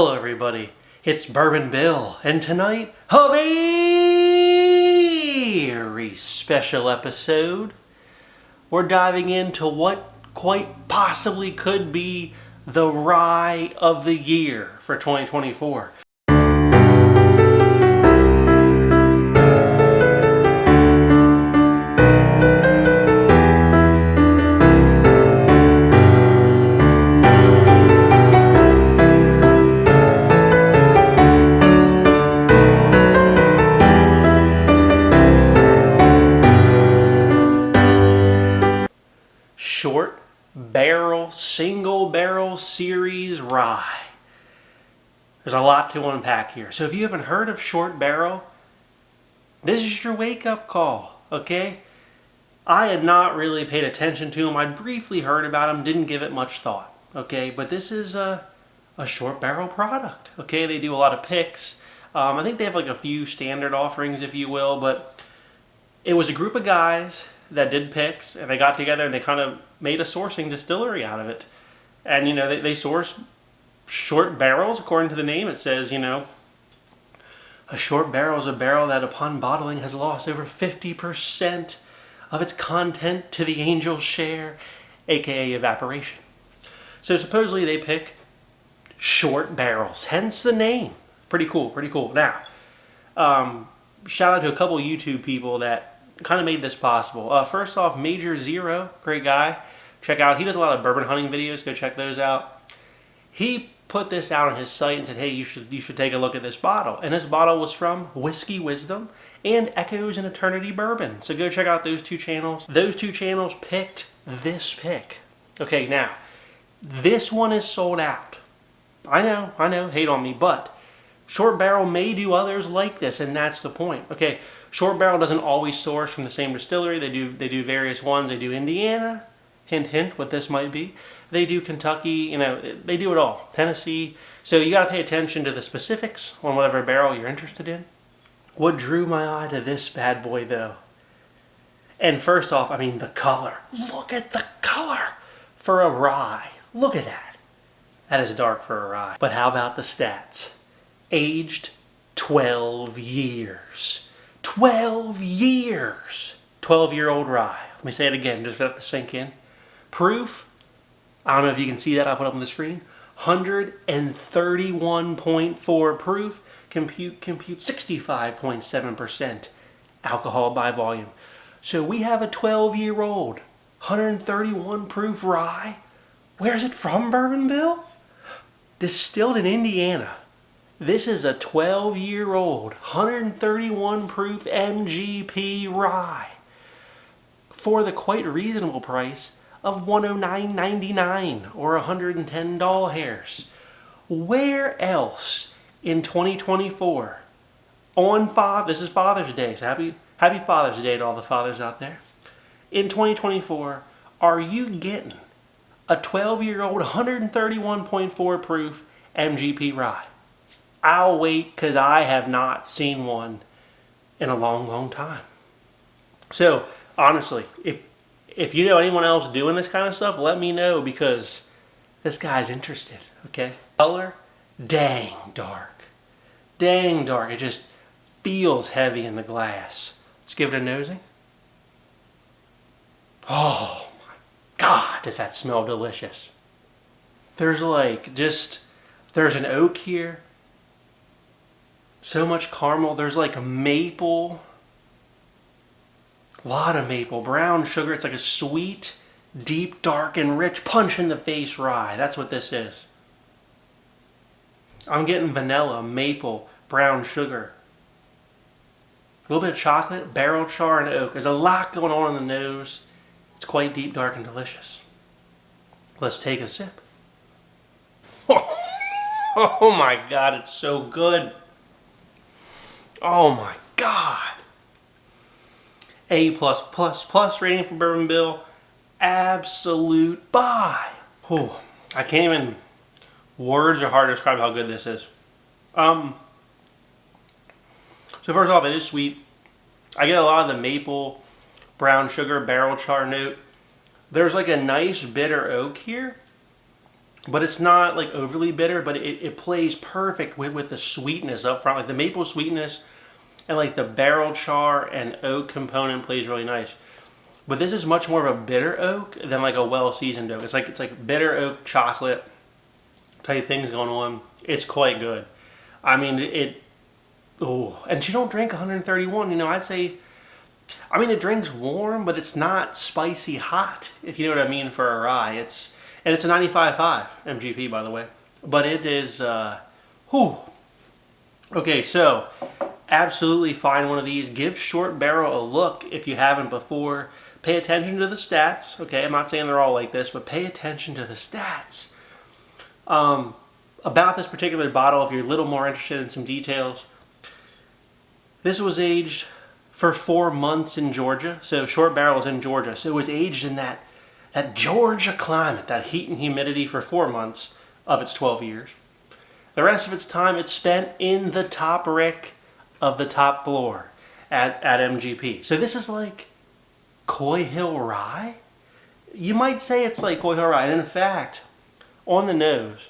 Hello everybody, it's Bourbon Bill, and tonight, a very special episode. We're diving into what quite possibly could be the Rye of the Year for 2024. Short Barrel, Single Barrel Series Rye. There's a lot to unpack here. So if you haven't heard of Short Barrel, this is your wake-up call, okay? I had not really paid attention to them. I'd briefly heard about them, didn't give it much thought, okay? But this is a Short Barrel product, okay? They do a lot of picks. I think they have like a few standard offerings, if you will, but it was a group of guys that did picks, and they got together and they kind of made a sourcing distillery out of it. And, you know, they source short barrels. According to the name, it says, you know, a short barrel is a barrel that upon bottling has lost over 50% of its content to the angel's share, aka evaporation. So supposedly they pick short barrels, hence the name. Pretty cool, pretty cool. Now, shout out to a couple YouTube people that kind of made this possible. First off, Major Zero, great guy. Check out, he does a lot of bourbon hunting videos. Go check those out. He put this out on his site and said, hey, you should take a look at this bottle. And this bottle was from Whiskey Wisdom and Echoes in Eternity Bourbon. So go check out those two channels. Those two channels picked this pick. Okay, now, this one is sold out. I know, hate on me, but Short Barrel may do others like this, and that's the point. Okay, Short Barrel doesn't always source from the same distillery. They do various ones. They do Indiana, hint hint, what this might be. They do Kentucky, you know, they do it all. Tennessee. So you got to pay attention to the specifics on whatever barrel you're interested in. What drew my eye to this bad boy, though? And first off, I mean, the color. Look at the color for a rye. Look at that. That is dark for a rye. But how about the stats? Aged 12 years. 12 years. 12-year-old rye. Let me say it again, just let it sink in. Proof, I don't know if you can see that, I'll put up on the screen. 131.4 proof. Compute 65.7% alcohol by volume. So we have a 12-year-old, 131 proof rye. Where's it from, Bourbon Bill? Distilled in Indiana. This is a 12-year-old, 131 proof MGP rye for the quite reasonable price of $109.99 or $110. Where else in 2024 on this is Father's Day, so happy Father's Day to all the fathers out there. In 2024, are you getting a 12-year-old, 131.4 proof MGP rye? I'll wait, because I have not seen one in a long, long time. So, honestly, if you know anyone else doing this kind of stuff, let me know, because this guy's interested, okay? Color, dang dark. Dang dark. It just feels heavy in the glass. Let's give it a nosing. Oh, my God, does that smell delicious. There's there's an oak here. So much caramel. There's like a maple. A lot of maple. Brown sugar. It's like a sweet, deep, dark, and rich punch-in-the-face rye. That's what this is. I'm getting vanilla, maple, brown sugar. A little bit of chocolate, barrel char, and oak. There's a lot going on in the nose. It's quite deep, dark, and delicious. Let's take a sip. Oh my God, it's so good. Oh my God. A+++ rating for Bourbon Bill. Absolute buy. Oh, I can't even. Words are hard to describe how good this is. So first off, it is sweet. I get a lot of the maple, brown sugar, barrel char note. There's like a nice bitter oak here. but it's not like overly bitter, but it plays perfect with the sweetness up front. Like the maple sweetness and like the barrel char and oak component plays really nice. But this is much more of a bitter oak than like a well-seasoned oak. It's like bitter oak chocolate type things going on. It's quite good. I mean, and you don't drink 131. You know, I'd say, I mean, it drinks warm, but it's not spicy hot, if you know what I mean, for a rye. And it's a 95.5 MGP, by the way. But it is, Okay, so absolutely find one of these. Give Short Barrel a look if you haven't before. Pay attention to the stats. Okay, I'm not saying they're all like this, but pay attention to the stats. About this particular bottle, if you're a little more interested in some details, this was aged for 4 months in Georgia. So Short Barrel is in Georgia. So it was aged in that Georgia climate, that heat and humidity for 4 months of its 12 years. The rest of its time it's spent in the top rick of the top floor at MGP. So this is like Coy Hill Rye? You might say it's like Coy Hill Rye. And in fact, on the nose,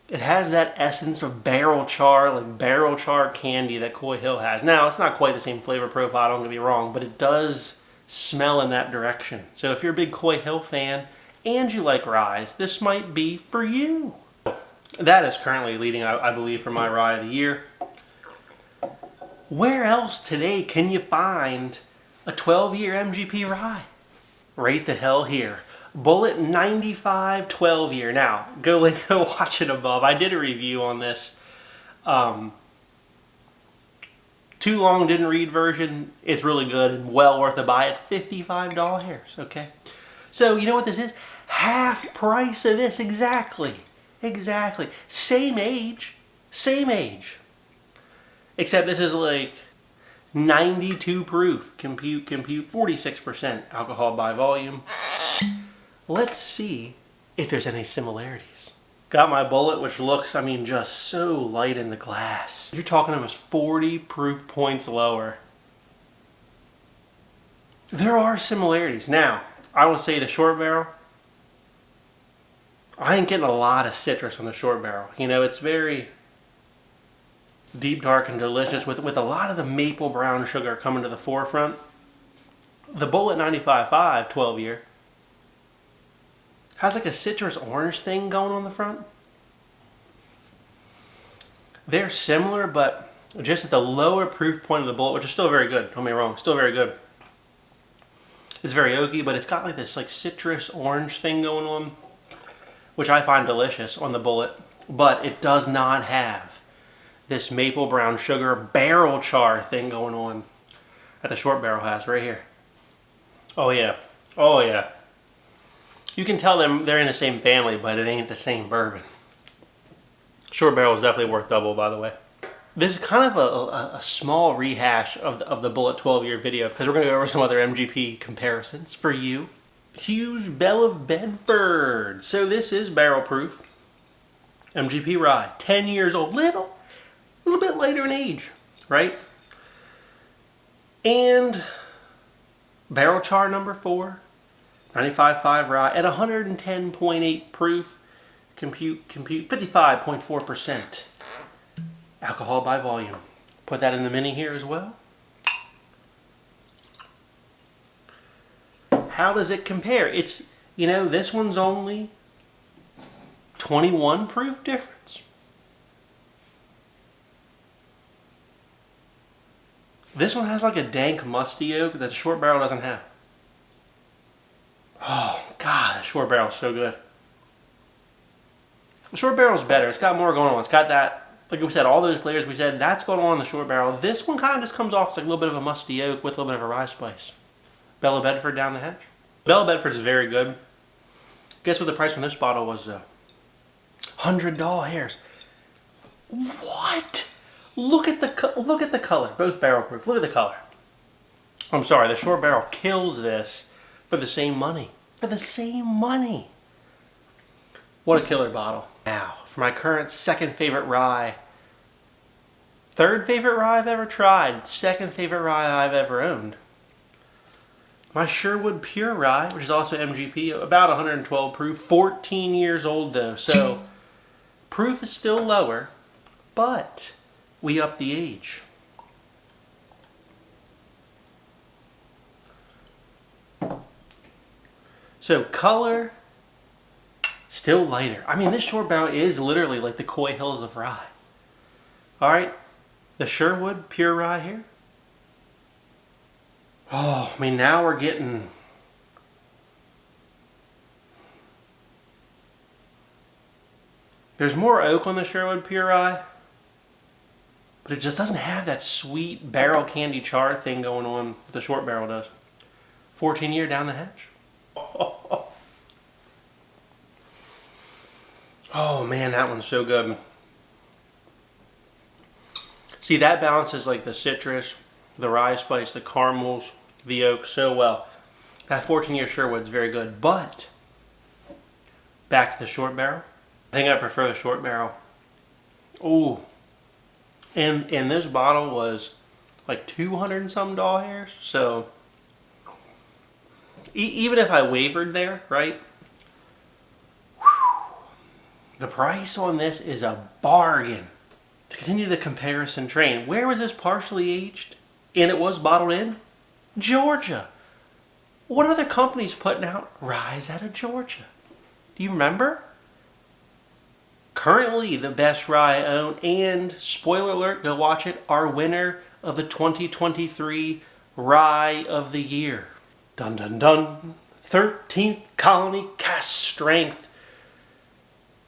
it has that essence of barrel char, like barrel char candy that Coy Hill has. Now, it's not quite the same flavor profile, don't get me wrong, but it does smell in that direction. So if you're a big Coy Hill fan and you like ryes, this might be for you. That is currently leading, I believe, for my rye of the year. Where else today can you find a 12-year MGP rye? Right the hell here. Bulleit 95 12-year. Now, go watch it above. I did a review on this. Too long, didn't read version. It's really good and well worth a buy at $55, okay? So, you know what this is? Half price of this, exactly. Exactly. Same age. Same age. Except this is like 92 proof. Compute 46% alcohol by volume. Let's see if there's any similarities. Got my Bulleit, which looks, I mean, just so light in the glass. You're talking almost 40 proof points lower. There are similarities. Now, I will say the Short Barrel, I ain't getting a lot of citrus on the Short Barrel. You know, it's very deep, dark, and delicious with a lot of the maple brown sugar coming to the forefront. The Bulleit 95.5 12-year has like a citrus orange thing going on the front. They're similar, but just at the lower proof point of the Bulleit, which is still very good, don't get me wrong, still very good. It's very oaky, but it's got like this like citrus orange thing going on, which I find delicious on the Bulleit, but it does not have this maple brown sugar barrel char thing going on that the Short Barrel has right here. Oh yeah, oh yeah. You can tell them they're in the same family, but it ain't the same bourbon. Short Barrel is definitely worth double, by the way. This is kind of a small rehash of the Bulleit 12-year video, because we're going to go over some other MGP comparisons for you. Hughes Belle of Bedford. So this is barrel proof. MGP rye, 10 years old, little bit later in age, right? And barrel char number 4. 95.5 rye at 110.8 proof, compute 55.4% alcohol by volume. Put that in the mini here as well. How does it compare? It's, you know, this one's only 21 proof difference. This one has like a dank musty oak that the Short Barrel doesn't have. Oh, God, the Short Barrel is so good. The Short Barrel is better. It's got more going on. It's got that, like we said, all those flavors we said, that's going on in the Short Barrel. This one kind of just comes off as like a little bit of a musty oak with a little bit of a rye spice. Belle of Bedford down the hatch. Belle of Bedford is very good. Guess what the price on this bottle was, though? $100. What? Look at the color. Both barrel proof. Look at the color. I'm sorry, the Short Barrel kills this for the same money. For the same money. What a killer bottle. Now, for my current second favorite rye. Third favorite rye I've ever tried. Second favorite rye I've ever owned. My Sherwood Pure Rye, which is also MGP, about 112 proof, 14 years old though, so proof is still lower, but we up the age. So color, still lighter. I mean, this short barrel is literally like the Coy Hills of rye. All right, the Sherwood Pure Rye here. Oh, I mean, now we're getting... There's more oak on the Sherwood Pure Rye, but it just doesn't have that sweet barrel candy char thing going on that the short barrel does. 14 year down the hatch. Oh man, that one's so good. See, that balances like the citrus, the rye spice, the caramels, the oak so well. That 14-year Sherwood's very good, but back to the short barrel. I think I prefer the short barrel. Ooh. And this bottle was like 200 and some doll hairs, so even if I wavered there, right? The price on this is a bargain. To continue the comparison train, where was this partially aged? And it was bottled in? Georgia. What other company's putting out ryes out of Georgia? Do you remember? Currently the best rye I own, and spoiler alert, go watch it, our winner of the 2023 Rye of the Year. Dun dun dun. 13th Colony Cask Strength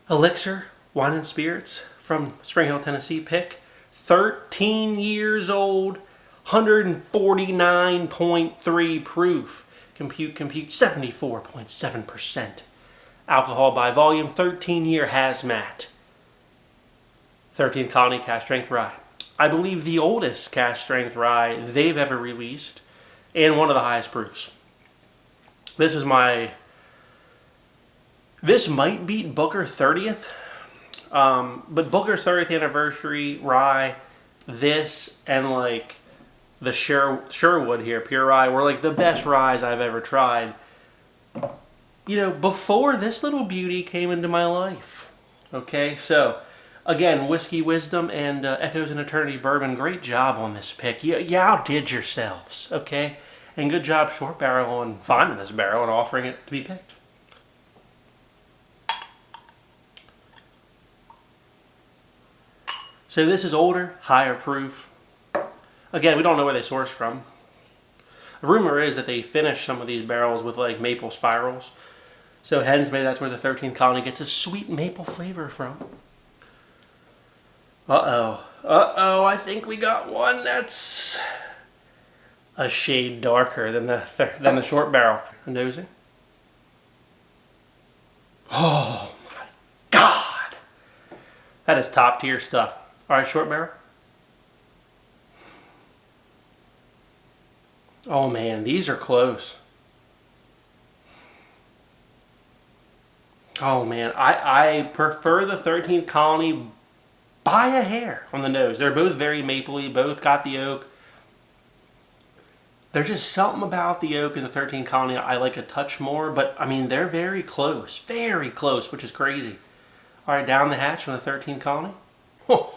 Elixir Wine and Spirits from Spring Hill, Tennessee pick. 13 years old, 149.3 proof. Compute 74.7%. Alcohol by volume, 13-year hazmat. 13th Colony Cask Strength Rye. I believe the oldest cask strength rye they've ever released, and one of the highest proofs. This might beat Booker 30th, but Booker's 30th anniversary rye, this and like the Sherwood here, Pure Rye, were like the best ryes I've ever tried. You know, before this little beauty came into my life. Okay, so again, Whiskey Wisdom and Echoes in Eternity Bourbon, great job on this pick. You outdid yourselves, okay? And good job, Short Barrel, on finding this barrel and offering it to be picked. So this is older, higher proof. Again, we don't know where they sourced from. The rumor is that they finished some of these barrels with like maple spirals. So hence maybe that's where the 13th Colony gets a sweet maple flavor from. Uh-oh, I think we got one that's a shade darker than the short barrel. Nosing. Oh my God. That is top tier stuff. All right, short barrel. Oh man, these are close. Oh man, I prefer the 13th Colony by a hair on the nose. They're both very mapley, both got the oak. There's just something about the oak in the 13th Colony I like a touch more, but I mean, they're very close, which is crazy. All right, down the hatch on the 13th Colony. Oh,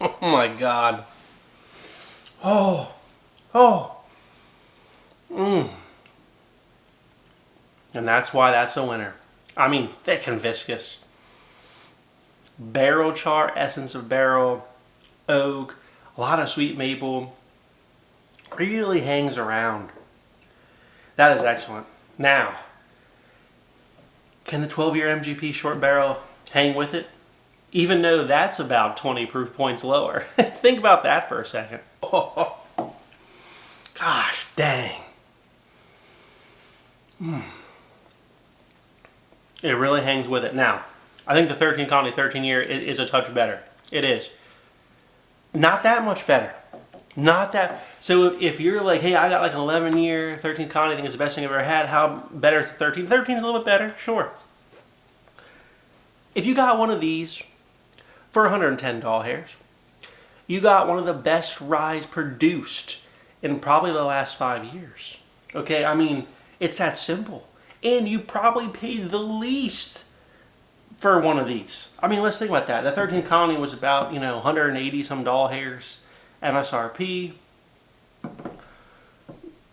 oh my God. Oh. And that's why that's a winner. I mean, thick and viscous. Barrel char, essence of barrel, oak, a lot of sweet maple. Really hangs around. That is excellent. Now, can the 12-year MGP short barrel hang with it? Even though that's about 20 proof points lower. Think about that for a second. Oh, gosh dang. It really hangs with it. Now, I think the 13th Colony 13-year is a touch better. It is. Not that much better. Not that. So if you're like, hey, I got like an 11-year 13th Colony, I think it's the best thing I've ever had. How better is the 13? 13 is a little bit better, sure. If you got one of these for 110 doll hairs, you got one of the best ryes produced in probably the last 5 years. Okay, I mean, it's that simple. And you probably paid the least for one of these. I mean, let's think about that. The 13th Colony was about, 180 some doll hairs. MSRP,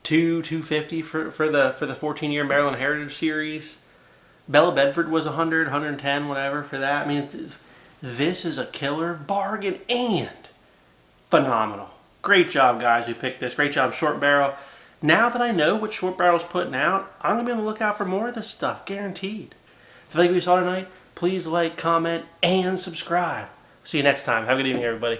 250 for the 14-year Maryland Heritage Series. Bella Bedford was 100, 110, whatever for that. I mean, this is a killer bargain and phenomenal. Great job, guys, who picked this. Great job, Short Barrel. Now that I know what Short Barrel's putting out, I'm going to be on the lookout for more of this stuff, guaranteed. If you like what you saw tonight, please like, comment, and subscribe. See you next time. Have a good evening, everybody.